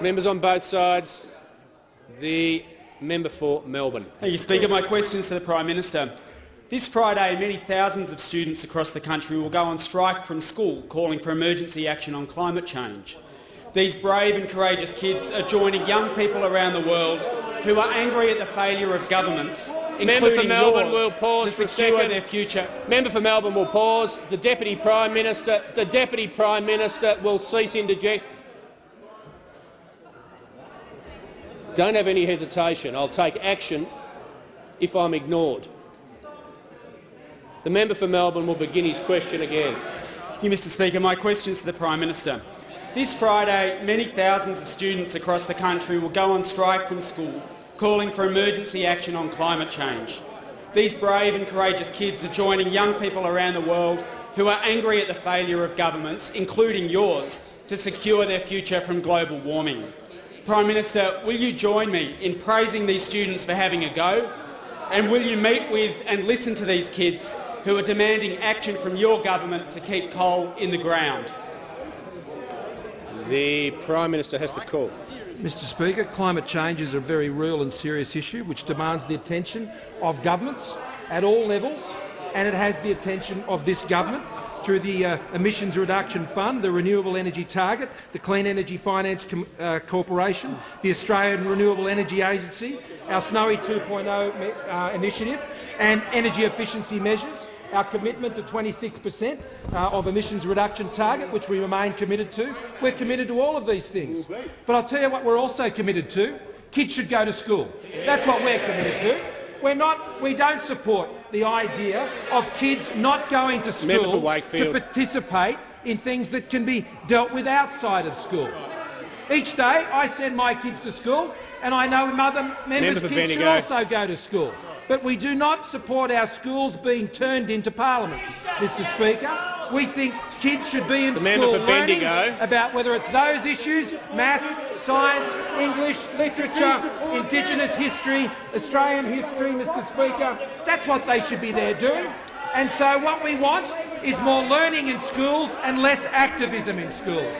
Members on both sides. The member for Melbourne. Thank you, Speaker. My question is to the Prime Minister. This Friday, many thousands of students across the country will go on strike from school, calling for emergency action on climate change. These brave and courageous kids are joining young people around the world who are angry at the failure of governments, including yours, to secure their future. Member for Melbourne will pause. The Deputy Prime Minister will cease interject. Don't have any hesitation. I'll take action if I'm ignored. The member for Melbourne will begin his question again. Thank you, Mr. Speaker. My question is to the Prime Minister. This Friday, many thousands of students across the country will go on strike from school, calling for emergency action on climate change. These brave and courageous kids are joining young people around the world who are angry at the failure of governments, including yours, to secure their future from global warming. Prime Minister, will you join me in praising these students for having a go? And will you meet with and listen to these kids who are demanding action from your government to keep coal in the ground? The Prime Minister has the call. Mr. Speaker, climate change is a very real and serious issue which demands the attention of governments at all levels, and it has the attention of this government through the Emissions Reduction Fund, the Renewable Energy Target, the Clean Energy Finance Corporation, the Australian Renewable Energy Agency, our Snowy 2.0 initiative and energy efficiency measures, our commitment to 26% of emissions reduction target, which we remain committed to. We're committed to all of these things. But I'll tell you what we're also committed to. Kids should go to school. That's what we're committed to. We don't support the idea of kids not going to school to participate in things that can be dealt with outside of school. Each day I send my kids to school, and I know other members' kids should also go to school. But we do not support our schools being turned into parliaments, Mr. Speaker. We think kids should be in school learning about whether it's those issues, maths, science, English, literature, Indigenous history, Australian history, Mr. Speaker. That's what they should be there doing. And so what we want is more learning in schools and less activism in schools.